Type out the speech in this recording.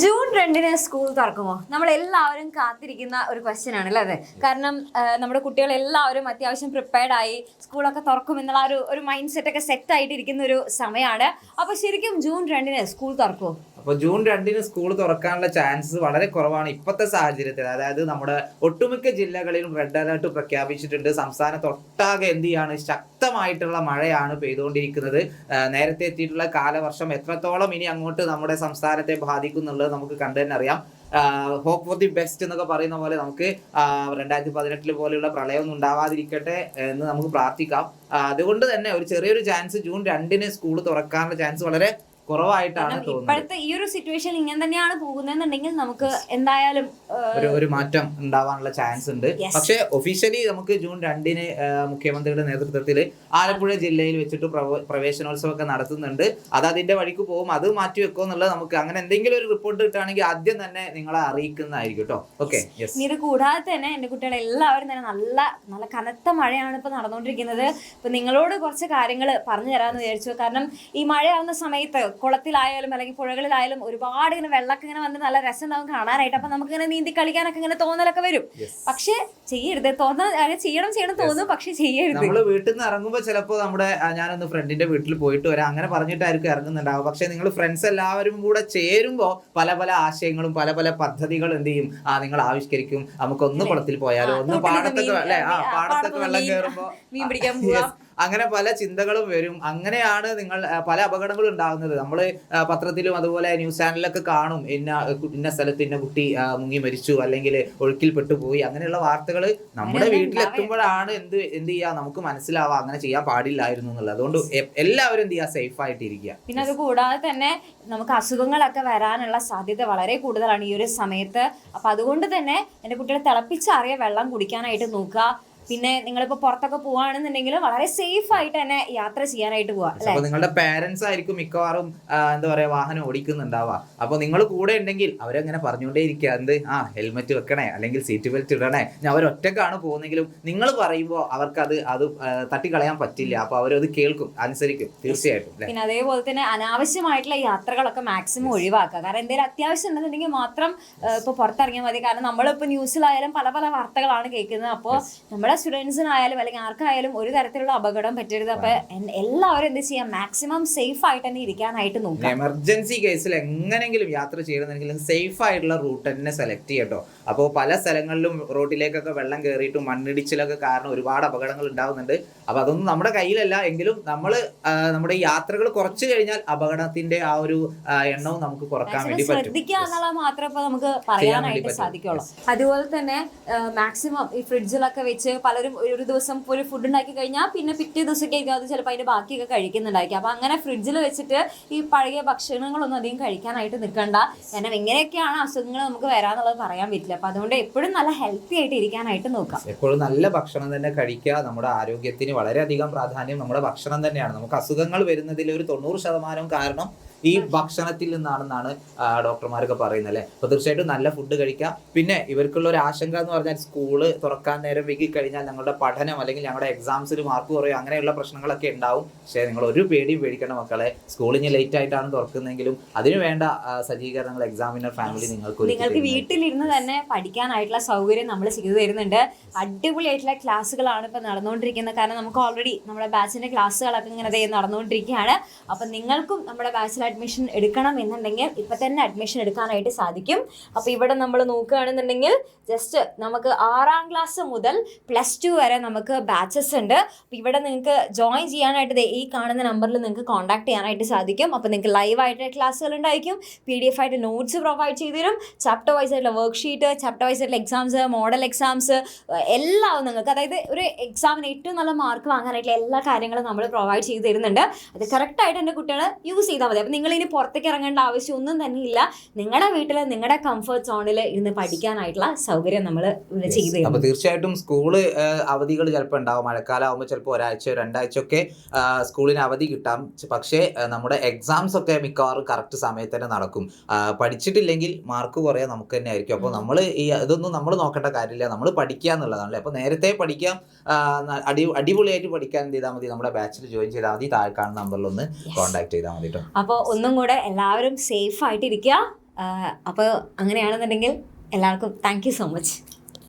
June 2 school തുറക്കുമോ? നമ്മളെല്ലാവരും കാത്തിരിക്കുന്ന ഒരു ക്വസ്റ്റ്യൻ ആണ് അല്ലേ? അതെ, കാരണം നമ്മുടെ കുട്ടികളെല്ലാവരും അത്യാവശ്യം പ്രിപ്പയർഡ് ആയി സ്കൂളൊക്കെ തുറക്കും എന്നുള്ള ഒരു മൈൻഡ് സെറ്റ് ഒക്കെ സെറ്റ് ആയിട്ടിരിക്കുന്ന ഒരു സമയമാണ്. അപ്പൊ ശരിക്കും ജൂൺ 2 സ്കൂൾ തുറക്കുമോ? അപ്പൊ ജൂൺ 2 സ്കൂൾ തുറക്കാനുള്ള ചാൻസസ് വളരെ കുറവാണ് ഇപ്പോഴത്തെ സാഹചര്യത്തിൽ. അതായത് നമ്മുടെ ഒട്ടുമിക്ക ജില്ലകളിലും റെഡ് അലർട്ട് പ്രഖ്യാപിച്ചിട്ടുണ്ട്. സംസ്ഥാനത്തൊട്ടാകെ എന്ത് ചെയ്യാണ്, ശക്തമായിട്ടുള്ള മഴയാണ് പെയ്തുകൊണ്ടിരിക്കുന്നത്. നേരത്തെ എത്തിയിട്ടുള്ള കാലവർഷം എത്രത്തോളം ഇനി അങ്ങോട്ട് നമ്മുടെ സംസ്ഥാനത്തെ ബാധിക്കും എന്നുള്ളത് നമുക്ക് കണ്ടു തന്നെ അറിയാം. ഹോപ്പ് ഫോർ ദി ബെസ്റ്റ് എന്നൊക്കെ പറയുന്ന പോലെ നമുക്ക് 2018 പോലെയുള്ള പ്രളയമൊന്നും ഉണ്ടാവാതിരിക്കട്ടെ എന്ന് നമുക്ക് പ്രാർത്ഥിക്കാം. അതുകൊണ്ട് തന്നെ ഒരു ചെറിയൊരു ചാൻസ് ജൂൺ 2 സ്കൂൾ തുറക്കാനുള്ള ചാൻസ് വളരെ കുറവായിട്ടാണ് തോന്നുന്നത്. ഇപ്പോഴത്തെ ഈ ഒരു സിറ്റുവേഷൻ ഇങ്ങനെ തന്നെയാണ് പോകുന്നതെന്നുണ്ടെങ്കിൽ നമുക്ക് എന്തായാലും ഒരു മാറ്റം ഉണ്ടാവാനുള്ള ചാൻസ് ഉണ്ട്. പക്ഷെ ഒഫീഷ്യലി നമുക്ക് ജൂൺ 2 മുഖ്യമന്ത്രിയുടെ നേതൃത്വത്തിൽ ആലപ്പുഴ ജില്ലയിൽ വെച്ചിട്ട് പ്രവേശനോത്സവം ഒക്കെ നടത്തുന്നുണ്ട്. അത് അതിന്റെ വഴിക്ക് പോകും. അത് മാറ്റി വെക്കോ എന്നുള്ളത് നമുക്ക് അങ്ങനെ എന്തെങ്കിലും ഒരു റിപ്പോർട്ട് കിട്ടുകയാണെങ്കിൽ ആദ്യം തന്നെ നിങ്ങളെ അറിയിക്കുന്നതായിരിക്കും കേട്ടോ. ഓക്കെ, ഇത് കൂടാതെ തന്നെ എന്റെ കുട്ടികളെല്ലാവരും തന്നെ നല്ല നല്ല കനത്ത മഴയാണ് ഇപ്പൊ നടന്നുകൊണ്ടിരിക്കുന്നത്. ഇപ്പൊ നിങ്ങളോട് കുറച്ച് കാര്യങ്ങൾ പറഞ്ഞു തരാമെന്ന് വിചാരിച്ചു. കാരണം ഈ മഴയാവുന്ന സമയത്ത് കുളത്തിലായാലും അല്ലെങ്കിൽ പുഴകളിലായാലും ഒരുപാട് ഇങ്ങനെ വെള്ളമൊക്കെ ഇങ്ങനെ വന്ന് നല്ല രസം ഉണ്ടാവും കാണാനായിട്ട്. അപ്പൊ നമുക്ക് ഇങ്ങനെ നീന്തി കളിക്കാനൊക്കെ ഇങ്ങനെ തോന്നലൊക്കെ വരും. പക്ഷെ ചെയ്യരുത്. ചെയ്യണം തോന്നും, പക്ഷെ ചെയ്യരുത്. നമ്മള് വീട്ടിൽ നിന്ന് ഇറങ്ങുമ്പോൾ ചിലപ്പോൾ നമ്മുടെ ഞാനൊന്ന് ഫ്രണ്ടിന്റെ വീട്ടിൽ പോയിട്ട് വരാം അങ്ങനെ പറഞ്ഞിട്ടായിരിക്കും ഇറങ്ങുന്നുണ്ടാവും. പക്ഷെ നിങ്ങൾ ഫ്രണ്ട്സ് എല്ലാവരും കൂടെ ചേരുമ്പോൾ പല പല ആശയങ്ങളും പല പല പദ്ധതികളും എന്ത് ചെയ്യും, നിങ്ങൾ ആവിഷ്കരിക്കും. നമുക്കൊന്ന് കുളത്തിൽ പോയാലോ, ഒന്ന് പാടത്തൊക്കെ അല്ലെ, പാടത്തൊക്കെ വെള്ളം കയറുമ്പോ മീൻ പിടിക്കാൻ പോവാം, അങ്ങനെ പല ചിന്തകളും വരും. അങ്ങനെയാണ് നിങ്ങൾ പല അപകടങ്ങളും ഉണ്ടാകുന്നത്. നമ്മൾ പത്രത്തിലും അതുപോലെ ന്യൂസ് ചാനലിലൊക്കെ കാണും, ഇന്ന സ്ഥലത്ത് ഇന്ന കുട്ടി മുങ്ങി മരിച്ചു അല്ലെങ്കിൽ ഒഴുക്കിൽ പെട്ടുപോയി. അങ്ങനെയുള്ള വാർത്തകൾ നമ്മുടെ വീട്ടിലെത്തുമ്പോഴാണ് എന്ത് ചെയ്യാ നമുക്ക് മനസ്സിലാവാം അങ്ങനെ ചെയ്യാൻ പാടില്ലായിരുന്നു എന്നുള്ളത്. അതുകൊണ്ട് എല്ലാവരും എന്ത് ചെയ്യാ, സേഫ് ആയിട്ടിരിക്കുക. പിന്നെ അത് കൂടാതെ തന്നെ നമുക്ക് അസുഖങ്ങളൊക്കെ വരാനുള്ള സാധ്യത വളരെ കൂടുതലാണ് ഈ ഒരു സമയത്ത്. അപ്പൊ അതുകൊണ്ട് തന്നെ എന്റെ കുട്ടികളെ തിളപ്പിച്ചാറിയ വെള്ളം കുടിക്കാനായിട്ട് നോക്കുക. പിന്നെ നിങ്ങളിപ്പോ പുറത്തൊക്കെ പോവാണെന്നുണ്ടെങ്കിൽ വളരെ സേഫ് ആയിട്ട് തന്നെ യാത്ര ചെയ്യാനായിട്ട് പോവാ. അപ്പൊ നിങ്ങളുടെ പാരന്റ്സ് ആയിരിക്കും മിക്കവാറും എന്താ പറയാ വാഹനം ഓടിക്കുന്നുണ്ടാവുക. അപ്പൊ നിങ്ങൾ കൂടെ ഉണ്ടെങ്കിൽ അവരങ്ങനെ പറഞ്ഞുകൊണ്ടേ ഇരിക്കുക, എന്ത് ഹെൽമെറ്റ് വെക്കണേ അല്ലെങ്കിൽ സീറ്റ് ബെൽറ്റ് ഇടണേ. അവരൊറ്റക്കാണ് പോകുന്നെങ്കിലും നിങ്ങൾ പറയുമ്പോൾ അവർക്ക് അത് തട്ടിക്കളയാൻ പറ്റില്ല. അപ്പൊ അവരത് കേൾക്കും, അനുസരിക്കും തീർച്ചയായിട്ടും. പിന്നെ അതേപോലെ തന്നെ അനാവശ്യമായിട്ടുള്ള യാത്രകളൊക്കെ മാക്സിമം ഒഴിവാക്കുക. കാരണം എന്തെങ്കിലും അത്യാവശ്യം ഉണ്ടെന്നുണ്ടെങ്കിൽ മാത്രം ഇപ്പൊ പുറത്തിറങ്ങിയാൽ മതി. കാരണം നമ്മളിപ്പോ ന്യൂസിലായാലും പല പല വാർത്തകളാണ് കേൾക്കുന്നത്. അപ്പോൾ നമ്മുടെ സ്റ്റുഡൻസിനായാലും അല്ലെങ്കിൽ ആർക്കായാലും ഒരു തരത്തിലുള്ള അപകടം പറ്റരുത്. അപ്പൊ എല്ലാവരും എന്ത് ചെയ്യാം, മാക്സിമം സേഫ് ആയിട്ട് തന്നെ ഇരിക്കാനായിട്ട് നോക്കാം. എമർജൻസി കേസിൽ എങ്ങനെങ്കിലും യാത്ര ചെയ്യണമെന്നുണ്ടെങ്കിൽ സേഫ് ആയിട്ടുള്ള റൂട്ട് തന്നെ സെലക്ട് ചെയ്യട്ടോ. അപ്പോൾ പല സ്ഥലങ്ങളിലും റോഡിലേക്കൊക്കെ വെള്ളം കയറിയിട്ടും മണ്ണിടിച്ചിലൊക്കെ കാരണം ഒരുപാട് അപകടങ്ങൾ ഉണ്ടാകുന്നുണ്ട്. അപ്പൊ അതൊന്നും നമ്മുടെ കയ്യിലല്ല. എങ്കിലും നമ്മൾ നമ്മുടെ യാത്രകൾ കുറച്ചു കഴിഞ്ഞാൽ അപകടത്തിന്റെ ആ ഒരു എണ്ണവും നമുക്ക് കുറക്കാൻ വേണ്ടി പറ്റും. ശ്രദ്ധിക്കുക എന്നുള്ളത് മാത്രമേ ഇപ്പൊ നമുക്ക് പറയാനായിട്ട് സാധിക്കുള്ളൂ. അതുപോലെ തന്നെ മാക്സിമം ഈ ഫ്രിഡ്ജിലൊക്കെ വെച്ച് പലരും ഒരു ദിവസം ഒരു ഫുഡ് ഉണ്ടാക്കി കഴിഞ്ഞാൽ പിന്നെ പിറ്റേ ദിവസമൊക്കെ അത് ചിലപ്പോൾ അതിന്റെ ബാക്കിയൊക്കെ കഴിക്കുന്നുണ്ടായിരിക്കും. അപ്പൊ അങ്ങനെ ഫ്രിഡ്ജിൽ വെച്ചിട്ട് ഈ പഴകിയ ഭക്ഷണങ്ങളൊന്നും അധികം കഴിക്കാനായിട്ട് നിൽക്കണ്ട. കാരണം എങ്ങനെയൊക്കെയാണ് അസുഖങ്ങൾ നമുക്ക് വരാന്നുള്ളത് പറയാൻ പറ്റില്ല. അപ്പൊ അതുകൊണ്ട് എപ്പോഴും നല്ല ഹെൽത്തി ആയിട്ട് ഇരിക്കാനായിട്ട് നോക്കാം. എപ്പോഴും നല്ല ഭക്ഷണം തന്നെ കഴിക്കുക. നമ്മുടെ ആരോഗ്യത്തിന് വളരെയധികം പ്രാധാന്യം നമ്മുടെ ഭക്ഷണം തന്നെയാണ്. നമുക്ക് അസുഖങ്ങൾ വരുന്നതിൽ ഒരു 90% കാരണം ഈ ഭക്ഷണത്തിൽ നിന്നാണെന്നാണ് ഡോക്ടർമാരൊക്കെ പറയുന്നത് അല്ലേ. അപ്പോൾ തീർച്ചയായിട്ടും നല്ല ഫുഡ് കഴിക്കുക. പിന്നെ ഇവർക്കുള്ള ഒരു ആശങ്ക എന്ന് പറഞ്ഞാൽ സ്കൂള് തുറക്കാൻ നേരം വൈകി കഴിഞ്ഞാൽ ഞങ്ങളുടെ പഠനം അല്ലെങ്കിൽ ഞങ്ങളുടെ എക്സാംസിൽ മാർക്ക് കുറയോ അങ്ങനെയുള്ള പ്രശ്നങ്ങളൊക്കെ ഉണ്ടാവും. പക്ഷേ നിങ്ങൾ ഒരു പേടിയും പേടിക്കേണ്ട മക്കളെ. സ്കൂളിന് ലേറ്റ് ആയിട്ടാണ് തുറക്കുന്നതെങ്കിലും അതിന് വേണ്ട സജ്ജീകരണങ്ങൾ എക്സാമിനർ ഫാമിലി നിങ്ങൾക്ക് വീട്ടിലിരുന്ന് തന്നെ പഠിക്കാനായിട്ടുള്ള സൗകര്യം നമ്മൾ ചെയ്തു തരുന്നുണ്ട്. അടിപൊളിയായിട്ടുള്ള ക്ലാസ്സുകളാണ് ഇപ്പൊ നടന്നുകൊണ്ടിരിക്കുന്നത്. കാരണം നമുക്ക് ഓൾറെഡി നമ്മുടെ ബാച്ചിന്റെ ക്ലാസ്സുകളൊക്കെ ഇങ്ങനെ നടന്നുകൊണ്ടിരിക്കുകയാണ്. അപ്പൊ നിങ്ങൾക്കും നമ്മുടെ ബാച്ചിൽ അഡ്മിഷൻ എടുക്കണം എന്നുണ്ടെങ്കിൽ ഇപ്പൊ തന്നെ അഡ്മിഷൻ എടുക്കാനായിട്ട് സാധിക്കും. അപ്പൊ ഇവിടെ നമ്മൾ നോക്കുകയാണെന്നുണ്ടെങ്കിൽ ജസ്റ്റ് നമുക്ക് 6ാം ക്ലാസ് മുതൽ +2 വരെ നമുക്ക് ബാച്ചസ് ഉണ്ട്. അപ്പൊ ഇവിടെ നിങ്ങൾക്ക് ജോയിൻ ചെയ്യാനായിട്ട് ഈ കാണുന്ന നമ്പറിൽ നിങ്ങൾക്ക് കോൺടാക്ട് ചെയ്യാനായിട്ട് സാധിക്കും. അപ്പൊ നിങ്ങൾക്ക് ലൈവ് ആയിട്ട് ക്ലാസ്സുകൾ ഉണ്ടായിരിക്കും. PDF ആയിട്ട് നോട്ട്സ് പ്രൊവൈഡ് ചെയ്തു തരും. ചാപ്റ്റർ വൈസ് ആയിട്ടുള്ള വർക്ക്ഷീറ്റ്, ചാപ്റ്റർ വൈസ് ആയിട്ടുള്ള എക്സാംസ്, മോഡൽ എക്സാംസ് എല്ലാം നിങ്ങൾക്ക്, അതായത് ഒരു എക്സാമിന് ഏറ്റവും നല്ല മാർക്ക് വാങ്ങാനായിട്ടുള്ള എല്ലാ കാര്യങ്ങളും നമ്മൾ പ്രൊവൈഡ് ചെയ്തു തരുന്നുണ്ട്. അത് കറക്റ്റായിട്ട് എൻ്റെ കുട്ടികൾ യൂസ് ചെയ്താൽ മതി. അപ്പം നിങ്ങൾ ഇനി പുറത്തേക്ക് ഇറങ്ങേണ്ട ആവശ്യം ഒന്നും തന്നെ ഇല്ല. നിങ്ങളുടെ വീട്ടിൽ നിങ്ങളുടെ കംഫർട്ട് സോണിൽ ഇരുന്ന് പഠിക്കാനായിട്ടുള്ള സൗകര്യം നമ്മൾ ഇവിടെ ചെയ്തു തരും. അപ്പോൾ തീർച്ചയായിട്ടും സ്കൂള് അവധികൾ ചിലപ്പോൾ ഉണ്ടാവും. മഴക്കാലം ആകുമ്പോൾ ചിലപ്പോൾ 1-2 ഒക്കെ സ്കൂളിന് അവധി കിട്ടാം. പക്ഷേ നമ്മുടെ എക്സാംസ് ഒക്കെ മിക്കവാറും കറക്റ്റ് സമയത്ത് തന്നെ നടക്കും. പഠിച്ചിട്ടില്ലെങ്കിൽ മാർക്ക് കുറയാൻ നമുക്ക് തന്നെ ആയിരിക്കും. അപ്പോൾ നമ്മൾ ഇതൊന്നും നമ്മൾ നോക്കേണ്ട കാര്യമില്ല. നമ്മൾ പഠിക്കുക എന്നുള്ളതാണല്ലേ. അപ്പോൾ നേരത്തെ പഠിക്കാം, അടിപൊളിയായിട്ട് പഠിക്കാൻ എന്ത് ചെയ്താൽ മതി, നമ്മുടെ ബാച്ചിൽ ജോയിൻ ചെയ്താൽ മതി. താഴെ കാണുന്ന നമ്പറിൽ ഒന്ന് കോൺടാക്ട് ചെയ്താൽ മതി കേട്ടോ. അപ്പോൾ ഒന്നും കൂടെ എല്ലാവരും സേഫ് ആയിട്ടിരിക്കുക. അപ്പോൾ അങ്ങനെയാണെന്നുണ്ടെങ്കിൽ എല്ലാവർക്കും താങ്ക് യു സോ മച്ച്.